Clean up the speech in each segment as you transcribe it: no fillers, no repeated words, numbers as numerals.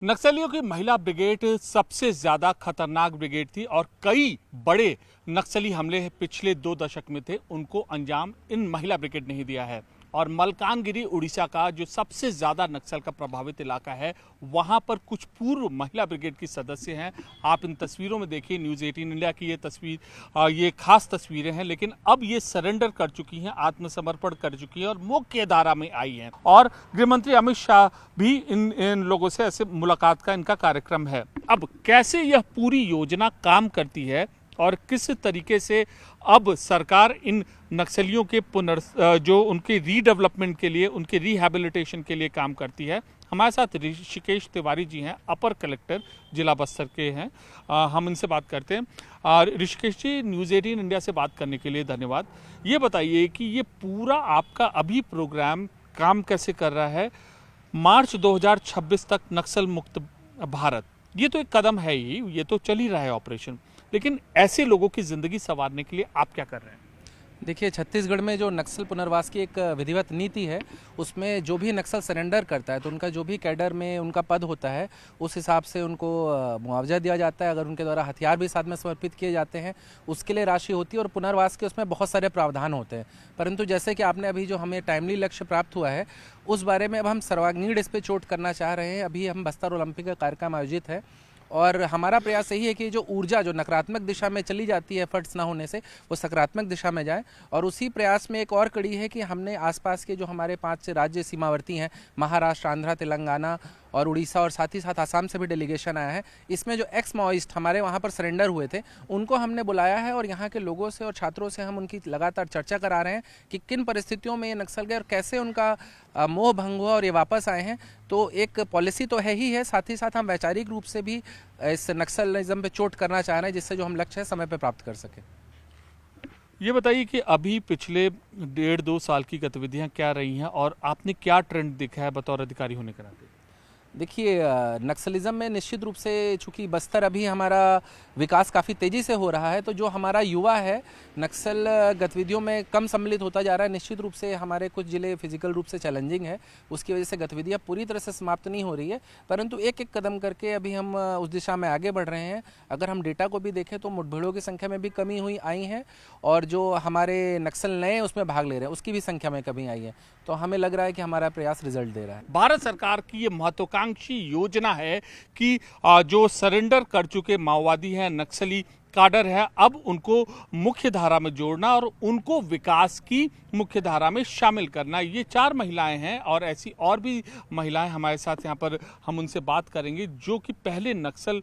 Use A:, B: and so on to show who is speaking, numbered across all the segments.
A: नक्सलियों की महिला ब्रिगेड सबसे ज्यादा खतरनाक ब्रिगेड थी और कई बड़े नक्सली हमले पिछले 2 दशक में थे, उनको अंजाम इन महिला ब्रिगेड ने ही दिया है। और मलकानगिरी उड़ीसा का जो सबसे ज्यादा नक्सल का प्रभावित इलाका है, वहां पर कुछ पूर्व महिला ब्रिगेड की सदस्य हैं। आप इन तस्वीरों में देखिए, न्यूज़ 18 इंडिया की ये तस्वीर, ये खास तस्वीरें हैं, लेकिन अब ये सरेंडर कर चुकी हैं, आत्मसमर्पण कर चुकी हैं और मुख्य धारा में आई हैं। और गृहमंत्री अमित शाह भी इन लोगों से ऐसे मुलाकात का इनका कार्यक्रम है। अब कैसे यह पूरी योजना काम करती है और किस तरीके से अब सरकार इन नक्सलियों के जो उनके रीडेवलपमेंट के लिए, उनके रिहैबिलिटेशन के लिए काम करती है, हमारे साथ ऋषिकेश तिवारी जी हैं, अपर कलेक्टर जिला बस्तर के हैं। हम इनसे बात करते हैं। ऋषिकेश जी, न्यूज़ 18 इंडिया से बात करने के लिए धन्यवाद। ये बताइए कि ये पूरा आपका अभी प्रोग्राम काम कैसे कर रहा है? मार्च 2026 तक नक्सल मुक्त भारत, ये तो एक कदम है ही, ये तो चल ही रहा है ऑपरेशन, लेकिन ऐसे लोगों की जिंदगी संवारने के लिए आप क्या कर रहे हैं?
B: देखिए, छत्तीसगढ़ में जो नक्सल पुनर्वास की एक विधिवत नीति है, उसमें जो भी नक्सल सरेंडर करता है तो उनका जो भी कैडर में उनका पद होता है, उस हिसाब से उनको मुआवजा दिया जाता है। अगर उनके द्वारा हथियार भी साथ में समर्पित किए जाते हैं, उसके लिए राशि होती है। और पुनर्वास के उसमें बहुत सारे प्रावधान होते हैं, परंतु जैसे कि आपने अभी जो हमें टाइमली लक्ष्य प्राप्त हुआ है, उस बारे में अब हम सर्वांगीण इस पर चोट करना चाह रहे हैं। अभी हम बस्तर ओलंपिक का कार्यक्रम आयोजित है और हमारा प्रयास यही है कि जो ऊर्जा जो नकारात्मक दिशा में चली जाती है एफर्ट्स ना होने से, वो सकारात्मक दिशा में जाए। और उसी प्रयास में एक और कड़ी है कि हमने आसपास के जो हमारे 5 राज्य सीमावर्ती हैं, महाराष्ट्र, आंध्र, तेलंगाना और उड़ीसा, और साथ ही साथ आसाम से भी डेलीगेशन आया है। इसमें जो एक्स माओइस्ट हमारे वहाँ पर सरेंडर हुए थे, उनको हमने बुलाया है और यहाँ के लोगों से और छात्रों से हम उनकी लगातार चर्चा करा रहे हैं कि किन परिस्थितियों में ये नक्सल गए और कैसे उनका मोह भंग हुआ और ये वापस आए हैं। तो एक पॉलिसी तो है ही है, साथ ही साथ हम वैचारिक रूप से भी इस नक्सलिज्म पे चोट करना चाह रहे हैं, जिससे जो हम लक्ष्य है समय पे प्राप्त कर सके।
A: ये बताइए कि अभी पिछले 1.5-2 साल की गतिविधियां क्या रही हैं और आपने क्या ट्रेंड देखा है बतौर अधिकारी होने के नाते?
B: देखिए, नक्सलिज्म में निश्चित रूप से चूंकि बस्तर अभी हमारा विकास काफ़ी तेज़ी से हो रहा है, तो जो हमारा युवा है नक्सल गतिविधियों में कम सम्मिलित होता जा रहा है। निश्चित रूप से हमारे कुछ ज़िले फिजिकल रूप से चैलेंजिंग है, उसकी वजह से गतिविधियां पूरी तरह से समाप्त नहीं हो रही है, परंतु एक एक कदम करके अभी हम उस दिशा में आगे बढ़ रहे हैं। अगर हम डेटा को भी देखें तो मुठभेड़ों की संख्या में भी कमी आई है और जो हमारे नक्सल नए उसमें भाग ले रहे हैं, उसकी भी संख्या में कमी आई है। तो हमें लग रहा है कि हमारा प्रयास रिजल्ट दे रहा है।
A: भारत सरकार की ये महत्वाकांक्षी योजना है कि जो सरेंडर कर चुके माओवादी हैं, नक्सली काडर है, अब उनको मुख्य धारा में जोड़ना और उनको विकास की मुख्य धारा में शामिल करना। ये 4 महिलाएं हैं और ऐसी और भी महिलाएं हमारे साथ यहाँ पर, हम उनसे बात करेंगे, जो कि पहले नक्सल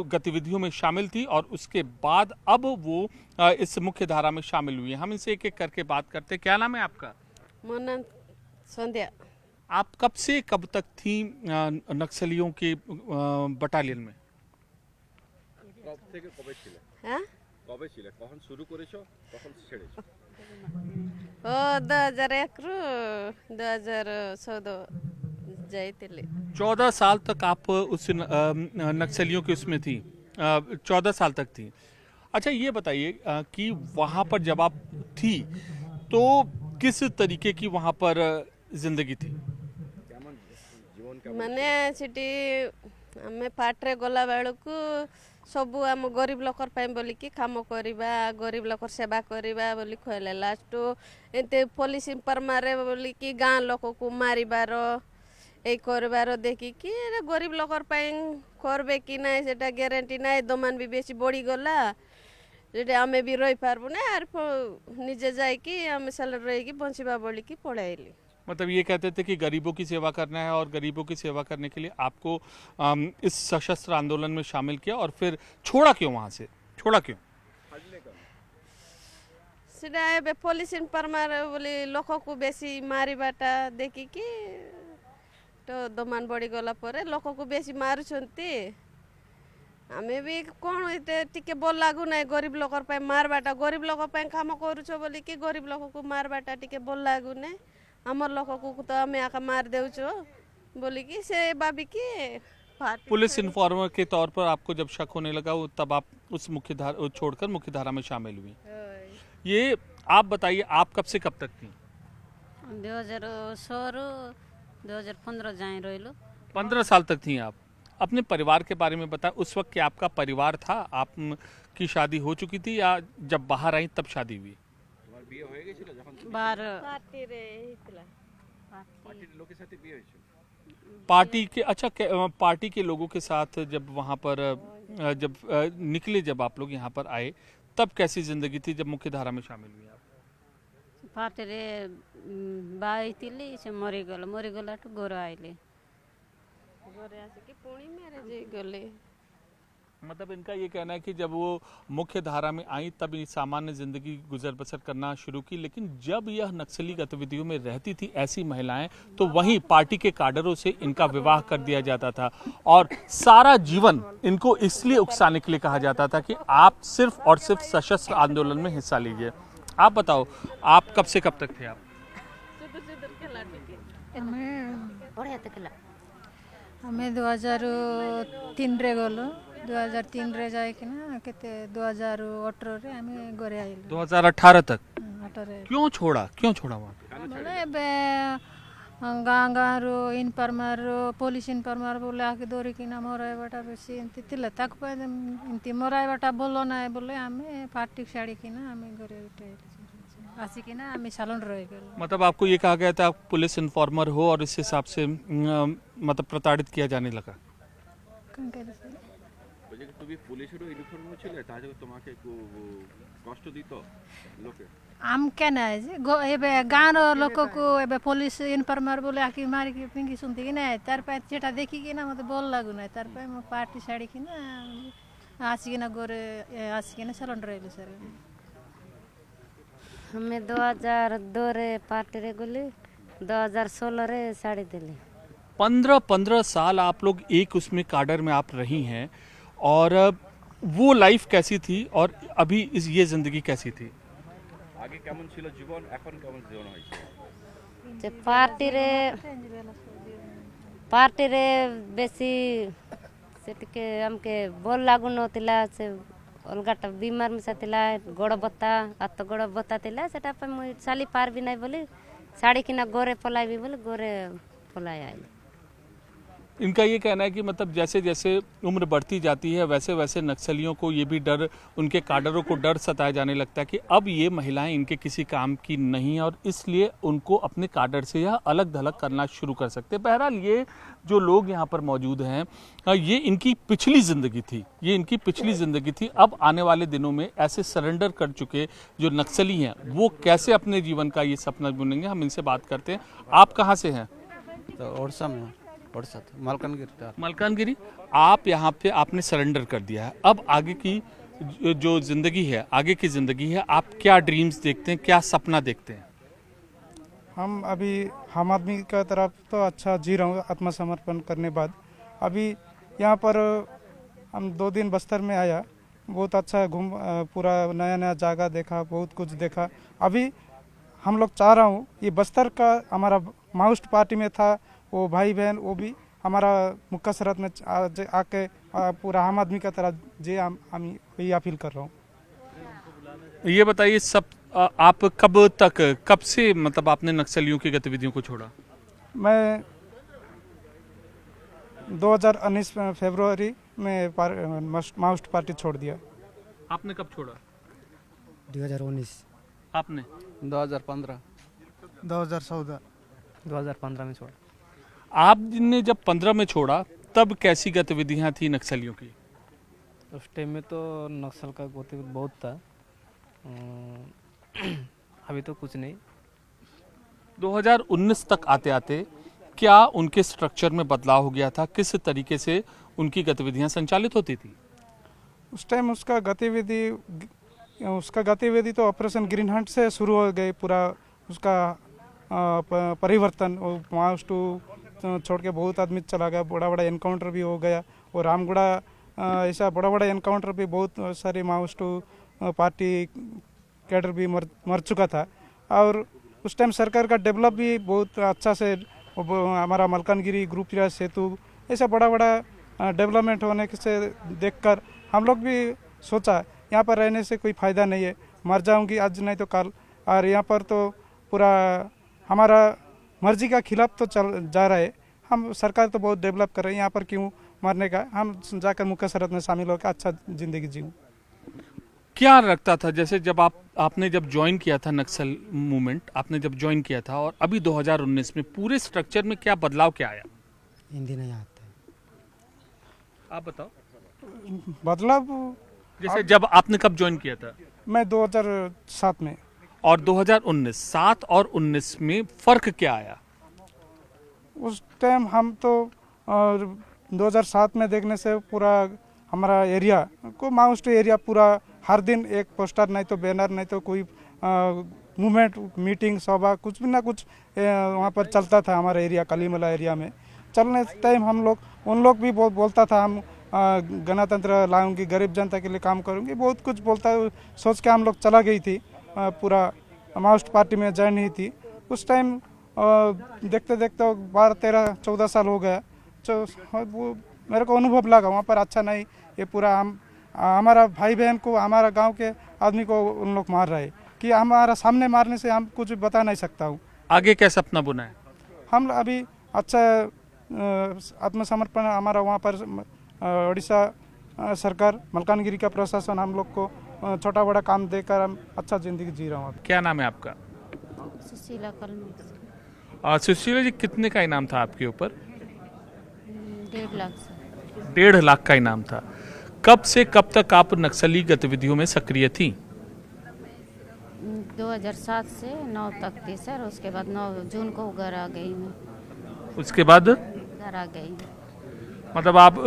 A: गतिविधियों में शामिल थी और उसके बाद अब वो इस मुख्य धारा में शामिल हुई हैं। हम इनसे एक एक करके बात करते हैं। क्या नाम है आपका?
C: संध्या।
A: आप कब से कब तक थी नक्सलियों के बटालियन में?
D: কব থেকে কবে ছিলে?
C: হ্যাঁ,
D: কবে ছিলে? কখন শুরু করেছো? কখন ছেড়েছো?
C: ও 2001 ରୁ 2014 ଯାଇଥିଲି।
A: 14 साल तक आप उस नक्सलियों के उसमें थी, 14 साल तक थी। अच्छा, ये बताइए कि वहाँ पर जब आप थी तो किस तरीके की वहाँ पर जिंदगी थी?
D: কেমন জীবন কেমন?
C: ମାନେ ସେଠି ଆମେ ପାଟରେ ଗଲା ବେଳକୁ ସବୁ ଆମ ଗରିବ ଲୋକର ପାଇଁ ବୋଲିକି କାମ କରିବା, ଗରିବ ଲୋକର ସେବା କରିବା ବୋଲି କହିଲେ। ଲାଷ୍ଟ ଏତେ ପୋଲିସ ଇମ୍ପରମାରେ ବୋଲିକି ଗାଁ ଲୋକକୁ ମାରିବାର, ଏଇ କରିବାର ଦେଖିକି ଗରିବ ଲୋକର ପାଇଁ କରବେ କି ନାହିଁ ସେଟା ଗ୍ୟାରେଣ୍ଟି ନାହିଁ। ଦମାନ ବି ବେଶୀ ବଢ଼ିଗଲା, ସେଟା ଆମେ ବି ରହିପାରିବୁ ନା, ଆର ନିଜେ ଯାଇକି ଆମେ ସେଲେ ରହିକି ବଞ୍ଚିବା ବୋଲିକି ପଳାଇଲି।
A: मतलब ये कहते थे कि गरीबों की सेवा करना है और गरीबों की सेवा करने के लिए आपको इस सशस्त्र आंदोलन में शामिल किया, और फिर छोड़ा क्यों? वहां से छोड़ा क्यों?
C: ସେଟା ଏବେ ପୋଲିସ ଇନଫର୍ମାର ବୋଲି ଲୋକକୁ ବେଶୀ ମାରିବାଟା ଦେଖିକି ତ ଦମାନ ବଢ଼ିଗଲା ପରେ ଲୋକକୁ ବେଶୀ ମାରୁଛନ୍ତି। ଆମେ ବି କ'ଣ ଏତେ ଟିକେ ଭଲ ଲାଗୁନାହିଁ ଗରିବ ଲୋକର ପାଇଁ ମାରବାଟା। ଗରିବ ଲୋକ ପାଇଁ କାମ କରୁଛ ବୋଲିକି ଗରିବ ଲୋକକୁ ମାରବାଟା ଟିକେ ଭଲ ଲାଗୁନାହିଁ। ଆମର ଲୋକକୁ ତ ଆମେ ଆକା ମାରି ଦେଉଛୁ बोली से भाभी की
A: पुलिस इन्फॉर्मर के तौर पर आपको जब शक होने लगा, तब आप उस मुख्य धारा छोड़कर मुख्य धारा में शामिल हुई। ये आप बताइए, आप कब से कब तक थी?
E: 2016 2015 जाए रही।
A: 15 साल तक थी आप। अपने परिवार के बारे में बताएं, उस वक्त क्या आपका परिवार था, आप की शादी हो चुकी थी या जब बाहर आई तब शादी हुई?
D: তোমার বিয়ে হয়ে গেছিল যখন তুমি
C: পার্টিরে হইতলা
D: পার্টির লোকের সাথে বিয়ে হয়েছিল?
A: पार्टी के अच्छा पार्टी के लोगों के साथ जब वहाँ पर जब निकले, जब आप लोग यहाँ पर आए तब कैसी जिंदगी थी जब मुख्य धारा में शामिल हुई आप?
E: ପାର୍ଟିରେ ବାହା ହେଇଥିଲି ସେ ମରିଗଲାଠୁ ଘର ଆଇଲି।
C: ଘରେ ଆସିକି ପୁଣି ମ୍ୟାରେଜ ହେଇଗଲେ।
A: मतलब इनका ये कहना है कि जब वो मुख्य धारा में आई तब ये सामान्य जिंदगी गुजर बसर करना शुरू की, लेकिन जब यह नक्सली गतिविधियों में रहती थी ऐसी महिलाएं तो वहीं पार्टी के काडरों से इनका विवाह कर दिया जाता था और सारा जीवन इनको इसलिए उकसाने के लिए कहा जाता था कि आप सिर्फ और सिर्फ सशस्त्र आंदोलन में हिस्सा लीजिए। आप बताओ, आप कब से कब तक थे आप?
E: ବଢ଼ିଆ ଦେଖିଲା।
F: ଆମେ 2003 ରେ ଗଲୁ। 2003 ରେ ଯାଇକିନା କେତେ 2018 ରେ ଆମେ ଘରେ ଆଇଲୁ।
A: 2018 तक
F: 18
A: क्यों छोड़ा वहाँ पे?
F: ବୋଲେ ଏବେ ଗାଁ ଗାଁରୁ ଇନଫର୍ମର ପୋଲିସ ଇନଫର୍ମର ବୋଲେ ଆକି ଧରିକିନା ମରାଇବାଟା ବେଶୀ ଏମିତି ଥିଲା। ତାକୁ ପାଇଁ ଏମିତି ମରାଇବାଟା ଭଲ ନାହିଁ ବୋଲେ ଆମେ ପାର୍ଟି ଛାଡ଼ିକିନା ଆମେ ଘରେ ଆସିକିନା ଆମେ ସାଲନ ରହିଗଲୁ।
A: मतलब आपको ये कहा गया था आप पुलिस इन्फॉर्मर हो और इस हिसाब से मतलब प्रताड़ित किया जाने लगा?
F: କ'ଣ କହିଲେ ସାର୍?
D: বলছি কি তুমি পুলিশেরও ইউনিফর্ম ছিলে, তাহলে তোমাকে কষ্ট দিত লোকে?
F: ଆମକେ ନାହିଁ ଯେ ଏବେ ଗାଁର ଲୋକକୁ ଏବେ ପୋଲିସ ଇନଫର୍ମର ବୋଲେ ଆକି ମାରିକି ପିଙ୍ଗିଛନ୍ତି କି ନାହିଁ, ତାର ପାଇଁ ସେଟା ଦେଖିକିନା ମୋତେ ଭଲ ଲାଗୁନାହିଁ। ତାର ପାଇଁ ମୁଁ ପାର୍ଟି ଛାଡ଼ିକିନା ଆସିକିନା ଘରେ ଆସିକିନା ସାଲନ ରହିଲୁ ସାର୍।
E: ଆମେ 2002 ରେ ପାର୍ଟିରେ ଗଲି, 2016 ରେ ଛାଡ଼ିଦେଲି।
A: 15 साल आप लोग एक उसमें काडर में आप रही हैं और वो लाइफ कैसी थी और अभी ये जिंदगी कैसी थी?
D: আগে কেমন ছিল জীবন, এখন কেমন জীবন হয়েছে?
E: ସେ ପାର୍ଟିରେ ବେଶୀ ସେ ଟିକେ ଆମକେ ଭଲ ଲାଗୁନଥିଲା। ସେ ଅଲଗାଟା ବିମାର ମିଶା ଥିଲା, ଗୋଡ଼ ବତା ହାତ ଗୋଡ଼ ବତା ଥିଲା। ସେଟା ପାଇଁ ମୁଁ ଚାଲି ପାରିବି ନାହିଁ ବୋଲି ଛାଡ଼ିକିନା ଘରେ ପଲାଇବି ବୋଲି ଘରେ ପଲାଇ ଆଇଲି।
A: इनका ये कहना है कि मतलब जैसे जैसे उम्र बढ़ती जाती है वैसे वैसे नक्सलियों को ये भी डर, उनके काडरों को डर सताया जाने लगता है कि अब ये महिलाएं इनके किसी काम की नहीं है और इसलिए उनको अपने काडर से यह अलग थलग करना शुरू कर सकते हैं। बहरहाल ये जो लोग यहाँ पर मौजूद हैं ये इनकी पिछली ज़िंदगी थी, ये इनकी पिछली ज़िंदगी थी। अब आने वाले दिनों में ऐसे सरेंडर कर चुके जो नक्सली हैं वो कैसे अपने जीवन का ये सपना बुनेंगे, हम इनसे बात करते हैं। आप कहाँ से हैं?
G: तो ओडिशा में, ओडिशा मलकानगिरी।
A: मलकानगिरी। आप यहाँ पे आपने सरेंडर कर दिया है, अब आगे की जो जिंदगी है, आगे की जिंदगी है, आप क्या ड्रीम्स देखते हैं, क्या सपना देखते हैं?
H: हम अभी हम आदमी का तरफ तो अच्छा जी रहा हूँ आत्मसमर्पण करने बाद। अभी यहाँ पर हम 2 दिन बस्तर में आया, बहुत अच्छा घूम, पूरा नया नया जगह देखा, बहुत कुछ देखा। अभी हम लोग चाह रहा हूँ ये बस्तर का हमारा माओइस्ट पार्टी में था वो भाई बहन, वो भी हमारा मुक्का सरहद में आके पूरा आम आदमी का तरह जे हम यही अपील कर रहा हूँ।
A: ये बताइए सब आप कब से मतलब आपने नक्सलियों की गतिविधियों को छोड़ा?
H: मैं 2019 फरवरी में माओइस्ट पार्टी छोड़ दिया।
A: आपने कब छोड़ा?
G: 2019।
A: आपने?
B: 2015।
H: 2015
B: में छोड़ा।
A: आपने जब 15 में छोड़ा तब कैसी गतिविधियां थी नक्सलियों की?
B: उस टाइम में तो नक्सल का गतिविधि बहुत था, अभी तो कुछ नहीं।
A: 2019 तक आते आते क्या उनके स्ट्रक्चर में बदलाव हो गया था? किस तरीके से उनकी गतिविधियां संचालित होती थी?
H: उस टाइम उसका गतिविधि तो ऑपरेशन ग्रीन हंट से शुरू हो गई। पूरा उसका परिवर्तन माओइस्ट छोड़ के बहुत आदमी चला गया, बड़ा बड़ा एनकाउंटर भी हो गया और रामगढ़ा ऐसा बड़ा बड़ा एनकाउंटर भी बहुत सारे माओइस्ट पार्टी कैडर भी मर चुका था। और उस टाइम सरकार का डेवलप भी बहुत अच्छा से, हमारा मलकानगिरी ग्रुप या सेतु ऐसा बड़ा बड़ा डेवलपमेंट होने से देखकर हम लोग भी सोचा यहाँ पर रहने से कोई फ़ायदा नहीं है, मर जाऊंगी आज नहीं तो कल। और यहाँ पर तो पूरा हमारा मर्जी का खिलाफ तो चल जा रहा है। हम सरकार तो बहुत डेवलप कर रहे हैं, यहाँ पर क्यों मरने का, हम जाकर मुख्य शरत में शामिल होकर अच्छा जिंदगी जीऊँ।
A: क्या लगता था जैसे जब आपने जब ज्वाइन किया था नक्सल मूवमेंट, आपने जब ज्वाइन किया था और अभी 2019 में पूरे स्ट्रक्चर में क्या बदलाव क्या आया?
G: हिंदी नहीं आता है।
A: आप बताओ।
H: बदलाव
A: जैसे जब आपने कब ज्वाइन किया था?
H: मैं 2007 में।
A: और 2019, 7 और 19 में फर्क क्या आया?
H: उस टाइम हम तो 2007 में देखने से पूरा हमारा एरिया को माउस्ट एरिया पूरा हर दिन एक पोस्टर नहीं तो बैनर नहीं तो कोई मूवमेंट मीटिंग सभा कुछ भी ना कुछ वहाँ पर चलता था हमारे एरिया कलीमला एरिया में। चलने टाइम हम लोग उन लोग भी बहुत बोलता था हम गणतंत्र लाऊंगी, गरीब जनता के लिए काम करूंगी, बहुत कुछ बोलता सोच के हम लोग चला गई थी। पूरा माउस्ट पार्टी में ज्वाइन ही थी। उस टाइम देखते देखते 12, 13, 14 साल हो गया। वो मेरे को अनुभव लगा वहाँ पर अच्छा नहीं, ये पूरा हमारा भाई बहन को हमारा गांव के आदमी को उन लोग मार रहे कि हमारा सामने मारने से हम कुछ बता नहीं सकता हूँ।
A: आगे क्या सपना बुना है?
H: हम अभी अच्छा आत्मसमर्पण हमारा वहाँ पर उड़ीसा सरकार मलकानगिरी का प्रशासन हम लोग को छोटा बड़ा काम देकर हम अच्छा जिंदगी जी रहा हूँ।
A: क्या नाम है आपका?
E: सुशीला कलमी।
A: सुशीला जी, कितने का इनाम था आपके ऊपर?
E: 1.5 लाख से।
A: 1.5 लाख का इनाम था। कब से कब तक आप नक्सली गतिविधियों में सक्रिय थी?
E: 2007 से 9 तक थी सर। उसके बाद 9 जून को घर आ गई मैं।
A: उसके बाद
E: घर आ गई।
A: मतलब आप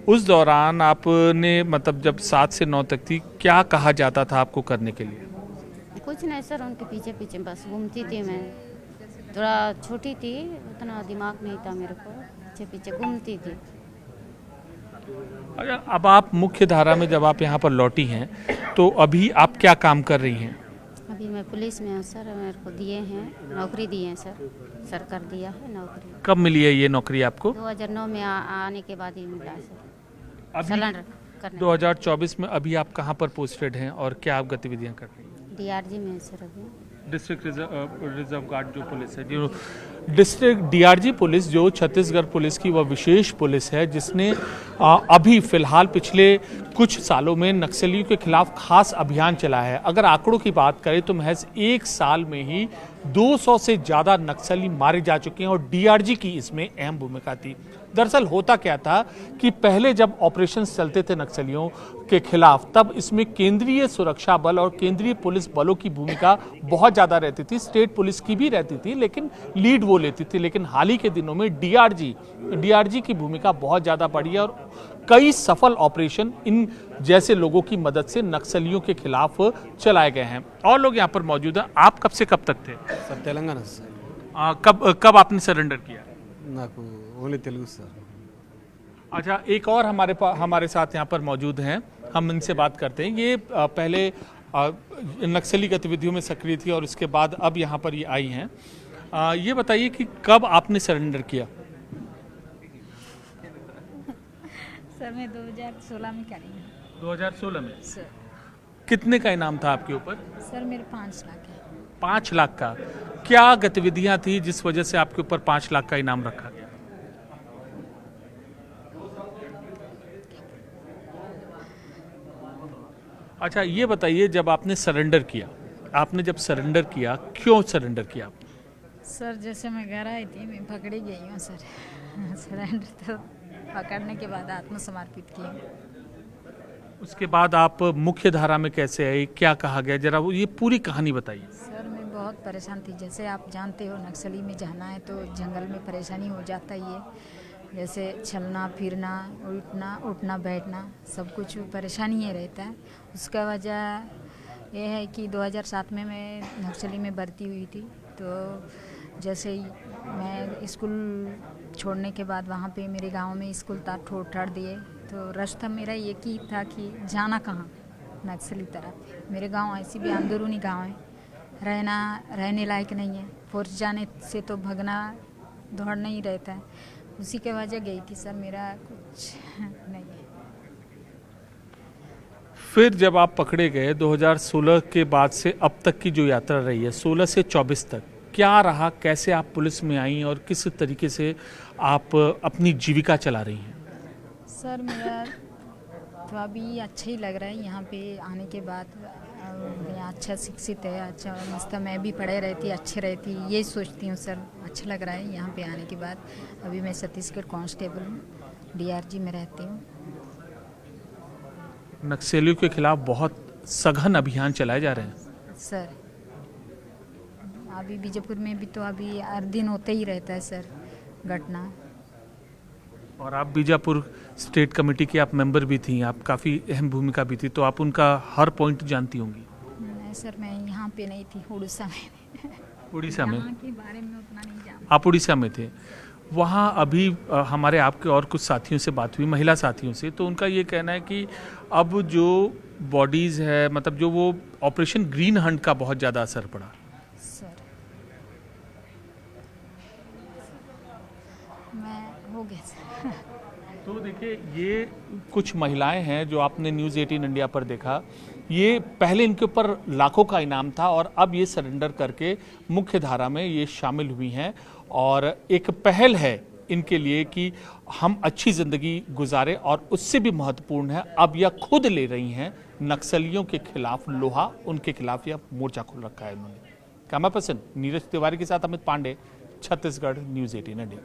A: उस दौरान आपने मतलब जब 7 से 9 तक थी, क्या कहा जाता था आपको करने के लिए?
E: कुछ नहीं सर, उनके पीछे पीछे बस घूमती थी मैं। थोड़ा छोटी थी, उतना दिमाग नहीं था मेरे को, पीछे पीछे घूमती थी।
A: अच्छा, अब आप मुख्य धारा में जब आप यहाँ पर लौटी हैं तो अभी आप क्या काम कर रही हैं?
E: अभी मैं पुलिस में हूँ सर। मेरे को दिए हैं, नौकरी दी है सर, सरकार दिया है नौकरी।
A: कब मिली है ये नौकरी आपको?
E: 2009 में आने के बाद ही मिला सर।
A: अभी
E: सिलेंडर करने
A: 2024 में अभी आप कहाँ पर पोस्टेड हैं और क्या आप गतिविधियाँ कर रही हैं?
E: DRG में है सर अभी।
A: डिस्ट्रिक्ट रिजर्व गार्ड जो पुलिस है, जो डिस्ट्रिक्ट DRG पुलिस जो छत्तीसगढ़ पुलिस की वह विशेष पुलिस है जिसने अभी फिलहाल पिछले कुछ सालों में नक्सलियों के खिलाफ खास अभियान चलाया है। अगर आंकड़ों की बात करें तो महज 1 साल में ही 200 से ज़्यादा नक्सली मारे जा चुके हैं और DRG की इसमें अहम भूमिका थी। दरअसल होता क्या था कि पहले जब ऑपरेशंस चलते थे नक्सलियों के खिलाफ, तब इसमें केंद्रीय सुरक्षा बल और केंद्रीय पुलिस बलों की भूमिका बहुत ज़्यादा रहती थी। स्टेट पुलिस की भी रहती थी लेकिन लीड वो लेती थी। लेकिन हाल ही के दिनों में DRG की भूमिका बहुत ज़्यादा बढ़ी है और कई सफल ऑपरेशन इन जैसे लोगों की मदद से नक्सलियों के खिलाफ चलाए गए हैं। और लोग यहाँ पर मौजूद हैं। आप कब से कब तक थे?
G: सर तेलंगाना से।
A: कब आपने सरेंडर किया?
G: నాకు ఓన్లీ తెలుగు సార్।
A: अच्छा, एक और हमारे साथ यहाँ पर मौजूद हैं, हम इनसे बात करते हैं। ये पहले नक्सली गतिविधियों में सक्रिय थी और उसके बाद अब यहाँ पर ये आई हैं। ये बताइए कि कब आपने सरेंडर किया?
I: सर मैं 2016 में करी हूँ।
A: 2016 में।
I: सर
A: कितने का इनाम था आपके ऊपर?
I: सर मेरे 5 लाख है।
A: 5 लाख का। क्या गतिविधियां थी जिस वजह से आपके ऊपर 5 लाख का इनाम रखा गया? अच्छा, ये बताइए, जब आपने सरेंडर किया, क्यों सरेंडर किया?
I: सर जैसे मैं घर आई थी, मैं पकड़ी गई हूँ सर। सरेंडर तो पकड़ने के बाद आत्मसमर्पित किया।
A: उसके बाद आप मुख्य धारा में कैसे आई, क्या कहा गया, जरा वो ये पूरी कहानी बताइए।
I: सर मैं बहुत परेशान थी। जैसे आप जानते हो नक्सली में जाना है तो जंगल में परेशानी हो जाता ही है। जैसे चलना फिरना, उठना बैठना सब कुछ परेशानी ही रहता है। उसका वजह यह है कि 2007 में मैं नक्सली में भर्ती हुई थी। तो जैसे ही मैं स्कूल छोड़ने के बाद वहाँ पे मेरे गांव में स्कूल था, ठोड़ दिए। तो रास्ता मेरा एक ही था कि जाना कहाँ, नक्सली तरफ। मेरे गांव ऐसी भी अंदरूनी गांव है, रहने लायक नहीं है। फोर्स जाने से तो भगना दौड़ना ही रहता है। उसी के वजह गई थी सर, मेरा कुछ नहीं है।
A: फिर जब आप पकड़े गए 2016 के बाद से अब तक की जो यात्रा रही है, 16 से 24 तक, क्या रहा? कैसे आप पुलिस में आई और किस तरीके से आप अपनी जीविका चला रही हैं?
I: सर मेरा तो अभी अच्छा ही लग रहा है यहाँ पे आने के बाद। यहाँ अच्छा शिक्षित है, अच्छा मस्त, मैं भी पढ़े रहती, अच्छे रहती, यही सोचती हूँ सर। अच्छा लग रहा है यहाँ पे आने के बाद। अभी मैं छत्तीसगढ़ कांस्टेबल हूँ, DRG में रहती हूँ।
A: नक्सलियों के खिलाफ बहुत सघन अभियान चलाए जा रहे हैं
I: सर अभी बीजापुर में भी तो अभी हर दिन होते ही रहता है सर घटना।
A: और आप बीजापुर स्टेट कमेटी के आप मेंबर भी थी, आप काफ़ी अहम भूमिका भी थी, तो आप उनका हर पॉइंट जानती होंगी।
I: नहीं सर, मैं यहाँ पे नहीं थी, उड़ीसा में।
A: उड़ीसा में?
I: यहाँ के बारे में उतना नहीं जानती।
A: आप उड़ीसा में थे। वहाँ अभी हमारे आपके और कुछ साथियों से बात हुई, महिला साथियों से, तो उनका ये कहना है कि अब जो बॉडीज़ है, मतलब जो वो ऑपरेशन ग्रीन हंट का बहुत ज़्यादा असर पड़ा।
I: सर मैं हो गया सर।
A: तो देखिए, ये कुछ महिलाएं हैं जो आपने न्यूज़ 18 इंडिया पर देखा। ये पहले इनके ऊपर लाखों का इनाम था और अब ये सरेंडर करके मुख्य धारा में ये शामिल हुई हैं और एक पहल है इनके लिए कि हम अच्छी ज़िंदगी गुजारें। और उससे भी महत्वपूर्ण है, अब यह खुद ले रही हैं नक्सलियों के खिलाफ लोहा, उनके खिलाफ यह मोर्चा खोल रखा है इन्होंने। कैमरा पर्सन नीरज तिवारी के साथ अमित पांडे, छत्तीसगढ़ न्यूज़ 18 इंडिया।